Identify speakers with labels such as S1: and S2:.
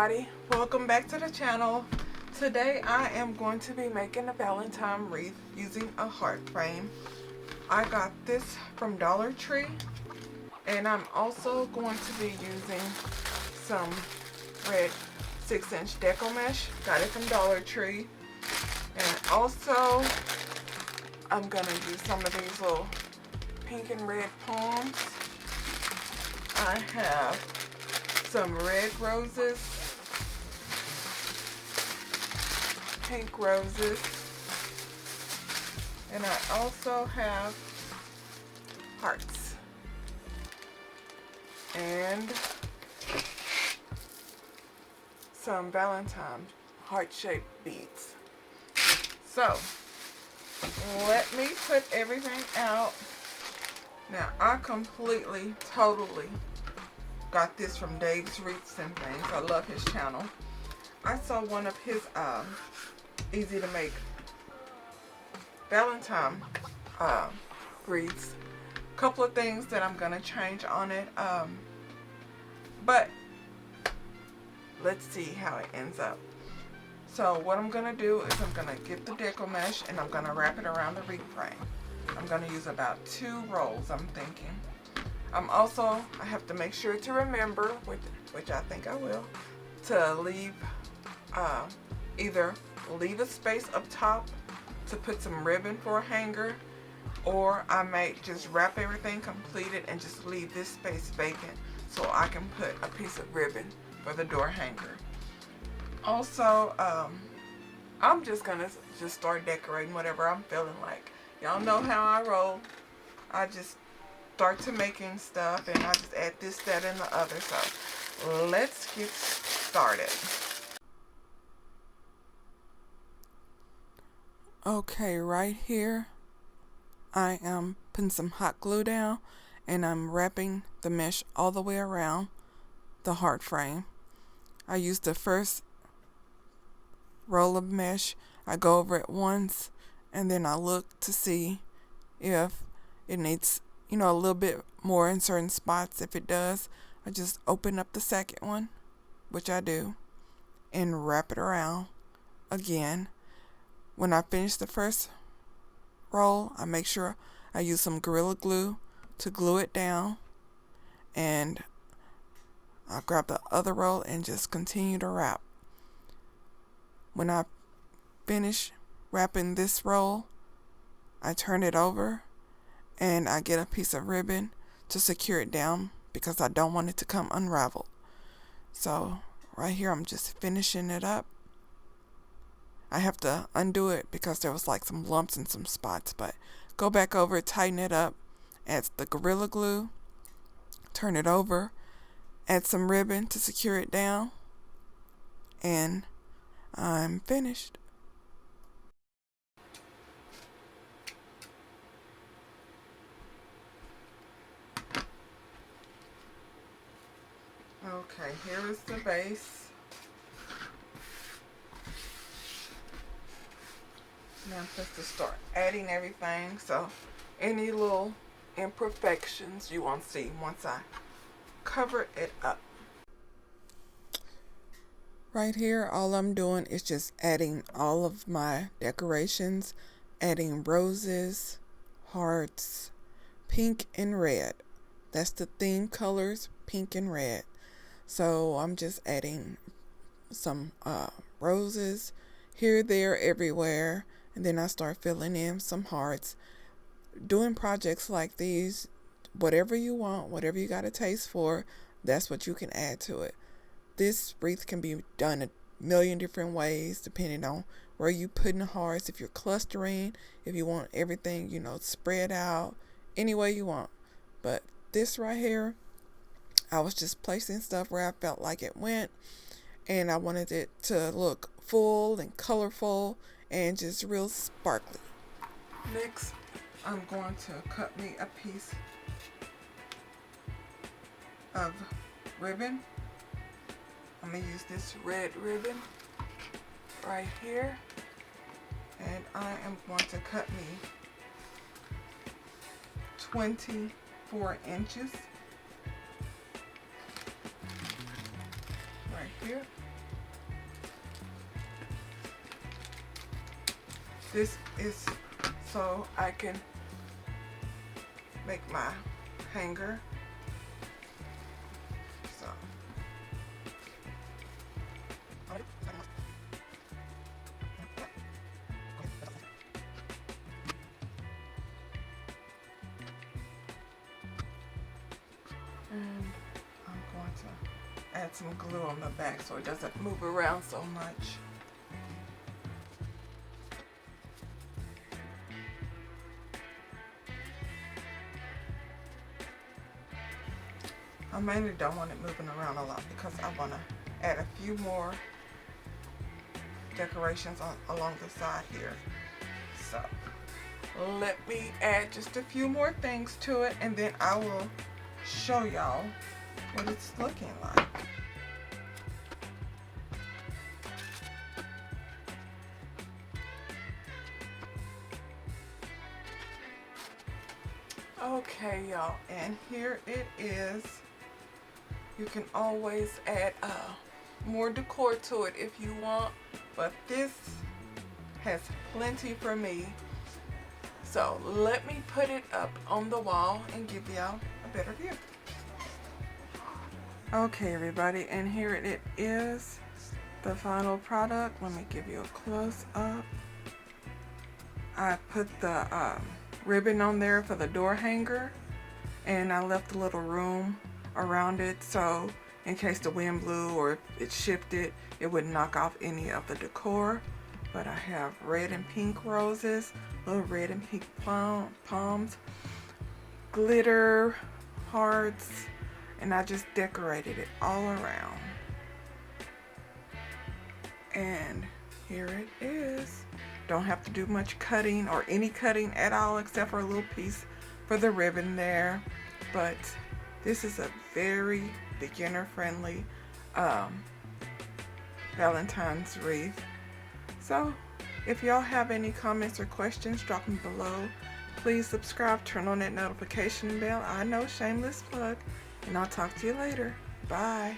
S1: everybody, welcome back to the channel. Today I am going to be making a Valentine wreath using a heart frame. I got this from Dollar Tree, and I'm also going to be using some red 6-inch deco mesh. Got it from Dollar Tree. And also I'm going to use some of these little pink and red palms. I have some red roses, pink roses, and I also have hearts and some Valentine heart-shaped beads. So let me put everything out. Now I completely, totally got this from Dave's Wreaths and Things. I love his channel. I saw one of his easy to make Valentine wreaths. Couple of things that I'm gonna change on it, but let's see how it ends up. So what I'm gonna do is I'm gonna get the deco mesh and I'm gonna wrap it around the wreath frame. I'm gonna use about 2 rolls, I'm thinking. I have to make sure to remember, which I think I will, to leave either leave a space up top to put some ribbon for a hanger, or I might just wrap everything completed and just leave this space vacant so I can put a piece of ribbon for the door hanger. Also, I'm just gonna start decorating whatever I'm feeling like. Y'all know how I roll. I just start to making stuff and I just add this, that, and the other. So let's get started. Okay, right here I am putting some hot glue down and I'm wrapping the mesh all the way around the heart frame. I use the first roll of mesh. I go over it once and then I look to see if it needs, a little bit more in certain spots. If it does, I just open up the second one, which I do, and wrap it around again. When I finish the first roll, I make sure I use some Gorilla Glue to glue it down, and I'll grab the other roll and just continue to wrap. When I finish wrapping this roll, I turn it over and I get a piece of ribbon to secure it down because I don't want it to come unraveled. So right here I'm just finishing it up. I have to undo it because there was like some lumps in some spots, but go back over it, tighten it up, add the Gorilla Glue, turn it over, add some ribbon to secure it down, and I'm finished. Okay, here is the base. Now I'm supposed to start adding everything, so any little imperfections you won't see once I cover it up. Right here, all I'm doing is just adding all of my decorations, adding roses, hearts, pink and red. That's the theme colors, pink and red. So I'm just adding some roses here, there, everywhere, and then I start filling in some hearts. Doing projects like these, whatever you want, whatever you got a taste for, that's what you can add to it. This wreath can be done a million different ways depending on where you put the hearts, if you're clustering, if you want everything, spread out, any way you want. But this right here, I was just placing stuff where I felt like it went, and I wanted it to look full and colorful and just real sparkly. Next, I'm going to cut me a piece of ribbon. I'm going to use this red ribbon right here, and I am going to cut me 24 inches right here. This is so I can make my hanger. So and I'm going to add some glue on the back so it doesn't move around so much. I mainly don't want it moving around a lot because I want to add a few more decorations along the side here. So let me add just a few more things to it, and then I will show y'all what it's looking like. Okay, y'all, and here it is. You can always add more decor to it if you want, but this has plenty for me. So let me put it up on the wall and give y'all a better view. Okay, everybody, and here it is, the final product. Let me give you a close up. I put the ribbon on there for the door hanger, and I left a little room around it so in case the wind blew or if it shifted, it wouldn't knock off any of the decor. But I have red and pink roses, little red and pink palms, glitter hearts, and I just decorated it all around. And here it is. Don't have to do much cutting or any cutting at all except for a little piece for the ribbon there. But this is a very beginner friendly Valentine's wreath. So if y'all have any comments or questions, drop them below. Please subscribe, turn on that notification bell. I know, shameless plug, and I'll talk to you later. Bye.